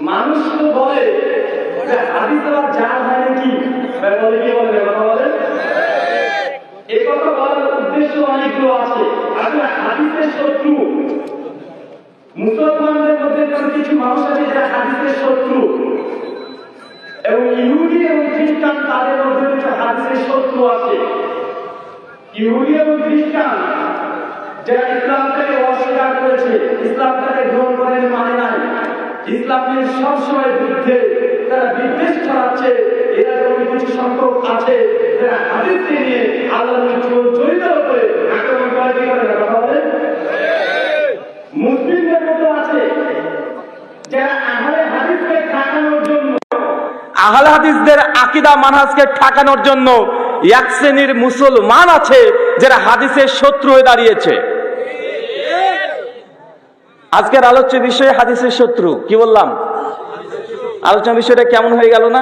মানুষ তো বলে যে হাদিস আবার জাল হয় নাকি, বলে কি বলে কথা বলে, এই কথা বলার উদ্দেশ্য অনেকগুলো আছে। আসলে হাদিসের শত্রু মুসলমানদের মধ্যে কিছু মানুষ আছে যারা হাদিসের শত্রু, এবং ইহুদি এবং খ্রিস্টান তাদের মধ্যে কিছু হাদিসের শত্রু আছে। ইহুদি এবং খ্রিস্টান যারা ইসলামটাকে অস্বীকার করেছে, ইসলামটাকে গ্রহণ করেন মানে নাই, ইসলামের সবসময় বিরুদ্ধে তারা বিদ্বেষ ছড়াচ্ছে, এরা যেমন কিছু সংখ্যক আছে যারা হাদিসকে নিয়ে আল্লাহর জড়িত করে আক্রমণ করার কি করে কথা বলে। মুসলিমদের মধ্যে আছে যারা আহলে হাদিসকে ঠেকানোর জন্য, আহলে হাদিসদের আকীদা মানহাজকে ঠেকানোর জন্য এক শ্রেণীর মুসলমান আছে যারা হাদিসের শত্রু হয়ে দাঁড়িয়েছে। আজকের আলোচ্য বিষয়ে হাদিসের শত্রু, কি বললাম? আলোচনা বিষয়টা কেমন হয়ে গেল না?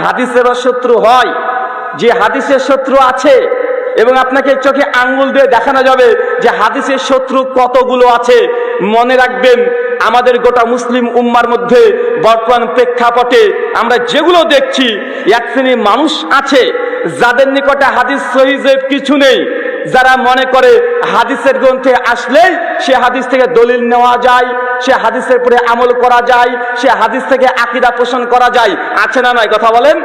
হাদিসের শত্রু হয় যে হাদিসের শত্রু আছে, এবং আপনাকে চোখে আঙ্গুল দিয়ে দেখানো যাবে যে হাদিসের শত্রু কতগুলো আছে। মনে রাখবেন, আমাদের গোটা মুসলিম উম্মার মধ্যে বর্তমান প্রেক্ষাপটে আমরা যেগুলো দেখছি, এক শ্রেণীর মানুষ আছে যাদের নিকটে হাদিস সহিহ জয়ীফ কিছু নেই, যারা মনে করে হাদিসের গ্রন্থে আসলেই সে হাদিস থেকে দলিল নেওয়া যায়, সে হাদিসের উপরে আমল করা যায়, সে হাদিস থেকে আকীদা পোষণ করা যায়। আছে না নয় কথা বলেন?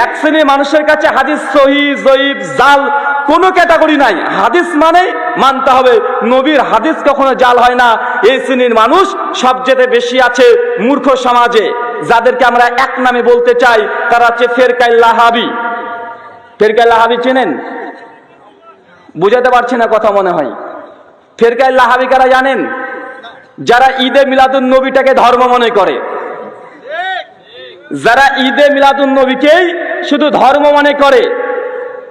এক শ্রেণীর মানুষের কাছে হাদিস সহিহ জয়ীফ জাল কোনো ক্যাটাগরি নাই, হাদিস মানে মানতে হবে, নবীর হাদিস কখনো জাল হয় না। এই শ্রেণীর মানুষ সবচেয়ে বেশি আছে মূর্খ সমাজে, যাদেরকে আমরা এক নামে বলতে চাই, তারা হচ্ছে ফেরকায়ে লাহাবি। ফেরকায়ে লাহাবি চেনেন? বুঝাতে পারছি না কথা মনে হয়। ফেরকায়ে লাহাবি কারা জানেন? যারা ঈদে মিলাদুন নবীটাকে ধর্ম মনে করে, যারা ঈদে মিলাদুন নবীকেই শুধু ধর্ম মনে করে,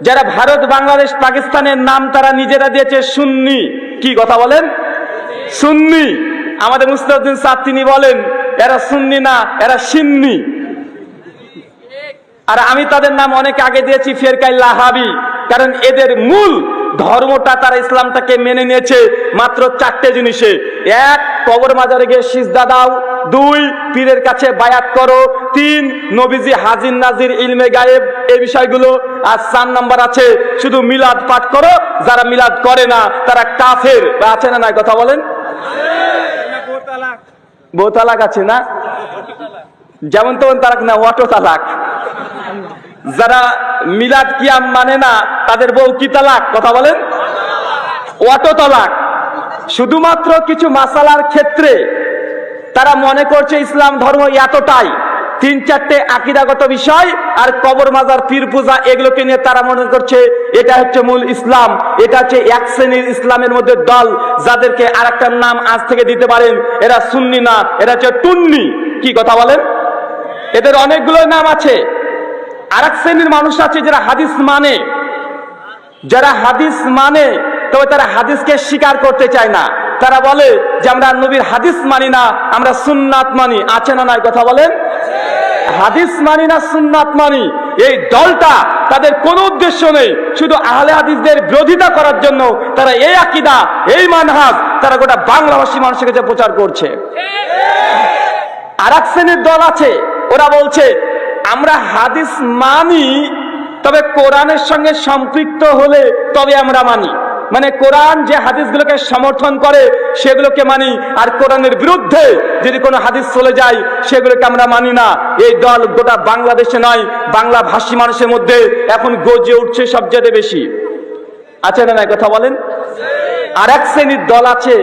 যারা ভারত বাংলাদেশ পাকিস্তানের নাম তারা নিজেরা দিয়েছে সুন্নি। কি কথা বলেন? সুন্নি। আমাদের মুস্তাফিজুদ্দিন স্যার তিনি বলেন এরা সুন্নি না, এরা সিন্নি। আর আমি তাদের নাম অনেক আগে দিয়েছি ফেরকায়ে লাহাবি, কারণ এদের মূল ধর্মটা তারা ইসলামটাকে মেনে নিয়েছে মাত্র চারটে জিনিসে। এক, কবর মাজারে গিয়ে সিজদা দাও। দুই, পীরের কাছে বায়াত করো। তিন, নবীজি হাজির নাজির ইলমে গায়েব, এই বিষয়গুলো। আর 4 নাম্বার আছে শুধু মিলাদ পাঠ করো। যারা মিলাদ করে না তারা কাফের। বা আছে না নাই কথা বলেন? বউ তালাক আছে না? যেমন তেমন তালাক না, অটো তালাক। যারা মিলাদ কিয়াম মানে না তাদের বউ কি তালাক কথা বলেন? অটো তালাক। শুধুমাত্র কিছু মাসালার ক্ষেত্রে তারা মনে করছে ইসলাম ধর্ম এতটাই, 3-4টে আকীদাগত বিষয় আর কবর মাজার পীর পূজা এগুলোকে নিয়ে তারা মনে করছে এটা হচ্ছে মূল ইসলাম। এটা হচ্ছে এক শ্রেণীর ইসলামের মধ্যে দল, যাদেরকে আর একটা নাম আজ থেকে দিতে পারেন, এরা সুন্নি না, এরা হচ্ছে টুন্নি। কি কথা বলেন? এদের অনেকগুলো নাম আছে। আর এক শ্রেণীর মানুষ আছে যারা হাদিস মানে, যারা হাদিস মানে তবে তারা হাদিসকে স্বীকার করতে চায় না। তারা বলে যে আমরা নবীর হাদিস মানি না, আমরা সুন্নাত মানি। আছে না নাই কথা বলেন? হাদিস মানি না সুন্নাত মানি, এই দলটা তাদের কোনো উদ্দেশ্য নেই, শুধু আহলে হাদিসদের বিরোধিতা করার জন্য তারা এই আকীদা, এই মানহাজ তারা গোটা বাংলাভাষী মানুষের কাছে প্রচার করছে। আর এক শ্রেণীর দল আছে, ওরা বলছে আমরা হাদিস মানি, তবে কোরআনের সঙ্গে সম্পৃক্ত হলে তবে আমরা মানি। মানে কোরআন যে হাদিসগুলোকে সমর্থন করে সেগুলোকে মানি, আর কোরআনের বিরুদ্ধে যদি কোনো হাদিস চলে যায় সেগুলোকে আমরা মানি না। এই দল গোটা বাংলাদেশে নয়, বাংলা ভাষী মানুষের মধ্যে এখন গর্জে উঠছে সবচেয়ে বেশি। আছে না নাই কথা বলেন? আর এক শ্রেণীর দল আছে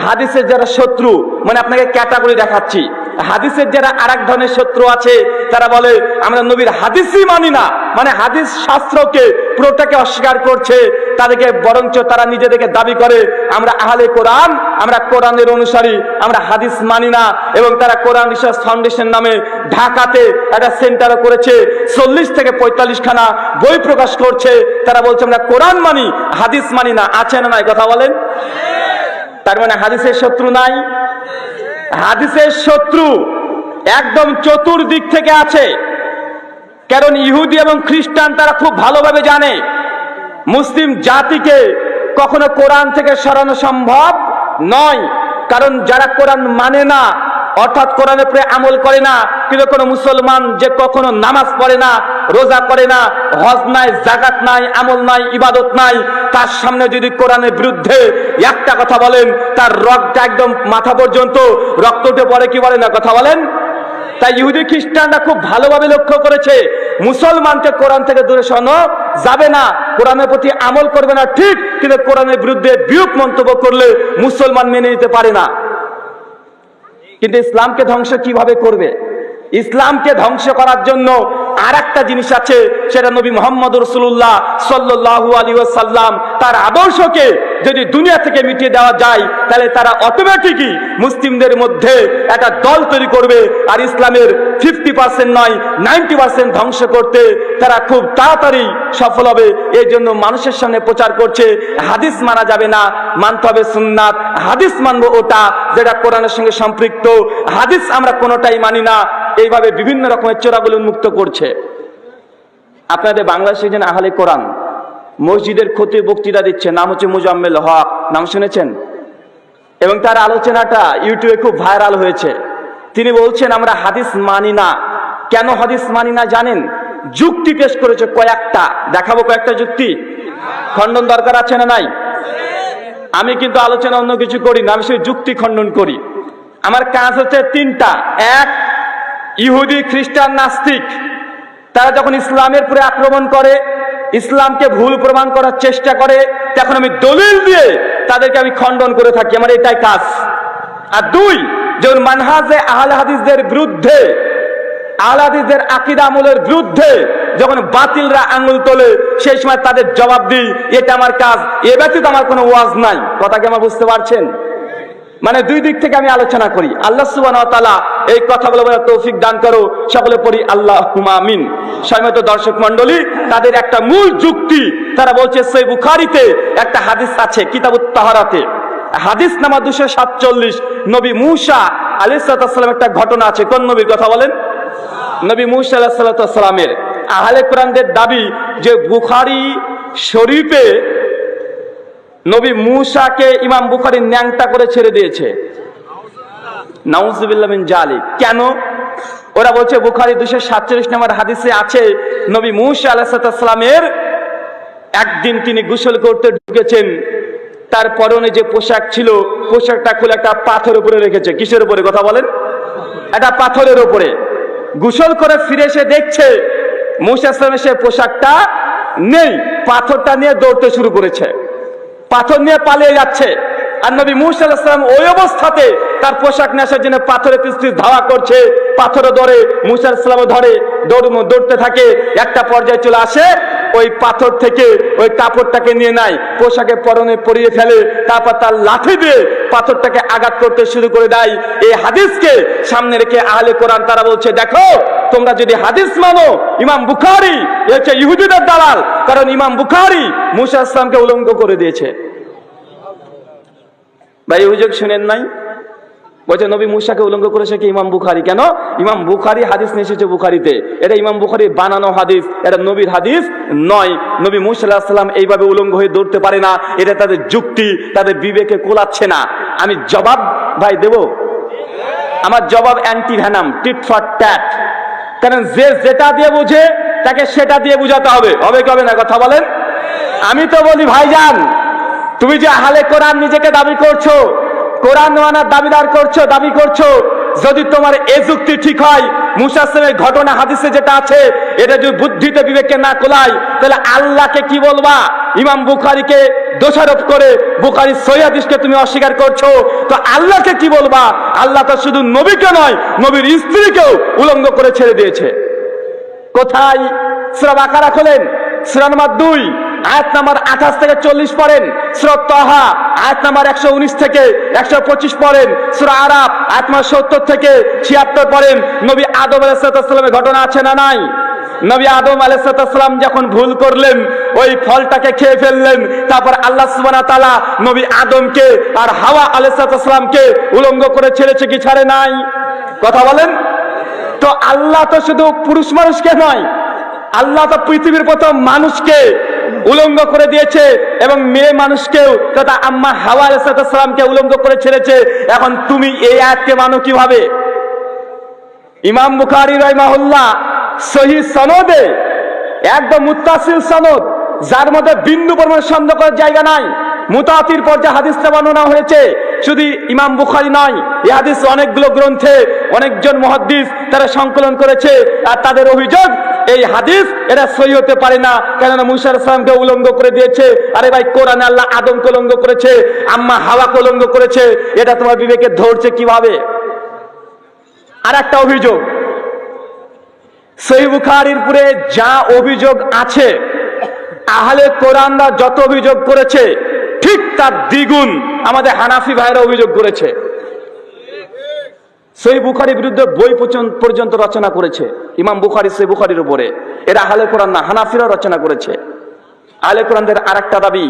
হাদিসের যারা শত্রু, মানে আপনাকে ক্যাটাগরি দেখাচ্ছি। হাদিসের যারা আরেক ধরনের শত্রু আছে, তারা বলে আমরা নবীর হাদিসই মানি না, মানে হাদিস শাস্ত্রকে পুরোটাকে অস্বীকার করছে। তাদেরকে বরঞ্চ তারা নিজেদেরকে দাবি করে আমরা আহলে কোরআন, আমরা কোরআনের অনুসারী, আমরা হাদিস মানি না। এবং তারা কোরআন রিসার্চ ফাউন্ডেশন নামে ঢাকাতে একটা সেন্টারও করেছে, 40 থেকে 45 খানা বই প্রকাশ করছে। তারা বলছে আমরা কোরআন মানি, হাদিস মানি না। আছে না নাই কথা বলেন? তার মানে হাদিসের শত্রু নাই? হাদিসের শত্রু একদম চতুর্দিক থেকে আছে। কারণ ইহুদি এবং খ্রিস্টান তারা খুব ভালোভাবে জানে মুসলিম জাতিকে কখনো কোরআন থেকে সরানো সম্ভব নয়। কারণ যারা কোরআন মানে না অর্থাৎ কোরআনের উপরে আমল করে না। কিন্তু কোনো মুসলমান যে কখনো নামাজ পড়ে না, রোজা করে না, হজ নাই, জাকাত নাই, আমল নাই, ইবাদত নাই, তার সামনে যদি কোরআনের বিরুদ্ধে একটা কথা বলেন, তার রক্ত একদম মাথা পর্যন্ত রক্ত উঠে পড়ে, কি বলে না কথা বলেন। তাই ইহুদি খ্রিস্টানরা খুব ভালোভাবে লক্ষ্য করেছে, মুসলমানকে কোরআন থেকে দূরে সরানো যাবে না, কোরআনের প্রতি আমল করবে না ঠিক, কিন্তু কোরআনের বিরুদ্ধে বিরূপ মন্তব্য করলে মুসলমান মেনে নিতে পারে না। কিন্তু ইসলামকে ধ্বংস কিভাবে করবে? ইসলামকে ধ্বংস করার জন্য আর একটা জিনিস আছে, সেটা নবী মুহাম্মদ রাসূলুল্লাহ সাল্লাল্লাহু আলাইহি ওয়াসাল্লাম তার আদর্শকে যদি দুনিয়া থেকে মিটিয়ে দেওয়া যায়, তাহলে তারা অটোমেটিকই মুসলিমদের মধ্যে একটা দল তৈরি করবে, আর ইসলামের 50% নয় 90% ধ্বংস করতে তারা খুব তাড়াতাড়ি সফল হবে। এই জন্য মানুষের সামনে প্রচার করছে হাদিস মানা যাবে না, মানতে হবে সুন্নাত। হাদিস মানবো ওটা যেটা কোরআনের সঙ্গে সম্পৃক্ত, হাদিস আমরা কোনোটাই মানি না। এইভাবে বিভিন্ন রকমের চোরাগুলো উন্মুক্ত করছে। আপনাদের বাংলাদেশে যেন আহলে কোরআন মসজিদের খতিব বক্তৃতা দিচ্ছে, নাম হচ্ছে মুজাম্মেল হক, নাম শুনেছেন? এবং তার আলোচনাটা ইউটিউবে খুব ভাইরাল হয়েছে। তিনি বলছেন আমরা হাদিস মানি না। কেন হাদিস মানি না জানেন? যুক্তি পেশ করেছে কয়েকটা, দেখাবো কয়েকটা যুক্তি। খণ্ডন দরকার আছে না নাই? আমি কিন্তু আলোচনা অন্য কিছু করি না, আমি সেই যুক্তি খণ্ডন করি। আমার কাজ হচ্ছে তিনটা। এক, ইহুদি খ্রিস্টান নাস্তিক তারা যখন ইসলামের উপরে আক্রমণ করে, ইসলামকে ভুল প্রমাণ করার চেষ্টা করে, তখন আমি দলিল দিয়ে তাদেরকে আমি খণ্ডন করে থাকি, আমার এটাই কাজ। আর দুই, যখন মানহাজে আহলে হাদিসদের বিরুদ্ধে, আহলে হাদিসদের আকীদা আমলের বিরুদ্ধে যখন বাতিলরা আঙ্গুল তোলে, সেই সময় তাদের জবাব দিই, এটা আমার কাজ। এ ব্যতীত আমার কোনো ওয়াজ নাই। কথা কি আমার বুঝতে পারছেন? মানে দুই দিক থেকে আমি আলোচনা করি। আল্লাহ সুবহানাহু ওয়া তাআলা এই কথাগুলো বলার তৌফিক দান করো, সকলে পড়ি আল্লাহুম্মা আমিন। সম্মানিত দর্শক মণ্ডলী, তাদের একটা মূল যুক্তি, তারা বলছে সহিহ বুখারীতে একটা হাদিস আছে কিতাবুত তাহারাতে, হাদিস নাম্বার 247, নবী মূসা আলাইহিস সালাম একটা ঘটনা আছে। কোন নবীর কথা বলেন? নবী মূসা আলাইহিস সালামের। আহলে কোরআনদের দাবি যে বুখারী শরীফে নবী মূসাকে ইমাম বুখারী ন্যাংটা করে ছেড়ে দিয়েছে। নাউজুবিল্লাহ মিন জালিক। কেন? ওরা বলছে বুখারী 247 নম্বর হাদিসে আছে, নবী মূসা আলাইহিস সালামের একদিন তিনি গোসল করতে ঢুকেছেন, তার পরনে যে পোশাক ছিল, পোশাকটা খুলে একটা পাথরের উপরে রেখেছে। কিসের উপরে কথা বলেন? একটা পাথরের উপরে। গোসল করে ফিরে এসে দেখছে মূসা আলাইহিস সে পোশাকটা নেই, পাথরটা নিয়ে দৌড়তে শুরু করেছে, পাথর নিয়ে পালিয়ে যাচ্ছে। আর নবী মূসা আলাইহিস সালাম ওই অবস্থাতে তার পোশাক নেশার জন্য পাথরের পিছু ধাওয়া করছে, পাথরে ধরে মূসা আলাইহিস সালাম ধরে দৌড়তে থাকে। একটা পর্যায়ে চলে আসে, ওই পাথর থেকে ওই কাপড়টাকে নিয়ে নেয়, পোশাকে পরনে পরিয়ে ফেলে, তারপর তার লাঠি দিয়ে পাথরটাকে আঘাত করতে শুরু করে দেয়। এই হাদিসকে সামনে রেখে আহলে কোরআন তারা বলছে, দেখো তোমরা যদি হাদিস মানো, ইমাম বুখারী হচ্ছে ইহুদিদের দালাল, কারণ ইমাম বুখারী মূসা আলাইহিস সালামকে উলঙ্গ করে দিয়েছে। ভাই অভিযোগ শুনেন নাই? বলছে নবী মূসাকে উলঙ্গ করেছে কি ইমাম বুখারী। কেন? ইমাম বুখারী হাদিস নিয়ে এসেছে বুখারীতে, এটা ইমাম বুখারীর বানানো হাদিস, এটা নবীর হাদিস নয়। নবী মূসা আলাইহিস সালাম এইভাবে উলঙ্গ হয়ে দৌড়তে পারে না, এটা তাদের যুক্তি, তাদের বিবেকে কোলাচ্ছে না। আমি জবাব ভাই দেব, আমার জবাব anti venom, tit for tat. কারণ যে যেটা দিয়ে বুঝে তাকে সেটা দিয়ে বুঝাতে হবে, হবে কি হবে না কথা বলেন? আমি তো বলি ভাইজান, তুমি যে আহলে কোরআন নিজেকে দাবি করছো, কোরআন মানার দাবি করছো, যদি তোমার এই যুক্তি ঠিক হয়, মূসা আলাইহিস ঘটনা হাদিসে যেটা আছে, এটা যদি বুদ্ধিতে বিবেকে না কোলায়, তাহলে আল্লাহকে কি বলবা? ইমাম বুখারীকে দোষারোপ করে বুখারীর সহিহ হাদিসকে তুমি অস্বীকার করছো, তো আল্লাহকে কি বলবা? আল্লাহ তো শুধু নবীকে নয়, নবীর স্ত্রীকেও উলঙ্গ করে ছেড়ে দিয়েছে। কোথায়? সূরা বাকারা খোলেন, সূরা নম্বর 2 আয়াত নাম্বার 28 থেকে 40 পড়েন, সূরা তাহা আয়াত নাম্বার 119 থেকে 125 পড়েন, সূরা আরাফ আয়াত নাম্বার 70 থেকে 76 পড়েন। নবী আদম আলাইহিস সালামের ঘটনা আছে না নাই? নবী আদম আলাইহিস সালাম যখন ভুল করলেন, ওই ফলটাকে খেয়ে ফেললেন, তারপর আল্লাহ সুবহানাহু ওয়া তাআলা নবী আদমকে আর হাওয়া আলাইহিস সালামকে উলঙ্গ করে ছেড়েছে কি ছাড়ে নাই? কথা বলেন তো। আল্লাহ তো শুধু পুরুষ মানুষকে নয়, আল্লাহ তো পৃথিবীর প্রথম মানুষকে উলঙ্গ করে দিয়েছে, এবং মেয়ে মানুষকেও তথা আম্মা হাওয়া আলাইহিস সালামকে উলঙ্গ করে ছেড়েছে। এখন তুমি এই আয়াতকে মানো কিভাবে? ইমাম বুখারী রাহিমাহুল্লাহ সহিহ সনদে, একদম মুত্তাসিল সনদ, যার মধ্যে বিন্দু পরিমাণ সন্দেহ করার জায়গা নাই, মুতাওয়াতির পর্যায়ে হাদিসটা বর্ণনা হয়েছে। শুধু ইমাম বুখারী নয়, এই হাদিস অনেকগুলো গ্রন্থে অনেকজন মুহাদ্দিস তারা সংকলন করেছে। আর তাদের অভিযোগ, এই হাদিস এটা সহিহ হতে পারে না, কেননা মুসা আলাইহিস সালামকে উলঙ্গ করে দিয়েছে। আরে ভাই, কোরআনে আল্লাহ আদমকে উলঙ্গ করেছে, আম্মা হাওয়াকে উলঙ্গ করেছে, এটা তোমার বিবেকে ধরছে কিভাবে? আর একটা অভিযোগ, সহিহ বুখারীর উপরে যা অভিযোগ আছে, আহলে কোরআনরা যত অভিযোগ করেছে ঠিক তার দ্বিগুণ আমাদের হানাফি ভাইরা অভিযোগ করেছে। সহিহ বুখারীর বিরুদ্ধে বই পর্যন্ত রচনা করেছে ইমাম বুখারী সহিহ বুখারীর উপরে। এরা আহলে কোরআন না, হানাফিরা রচনা করেছে। আহলে কোরআনদের আরেকটা দাবি,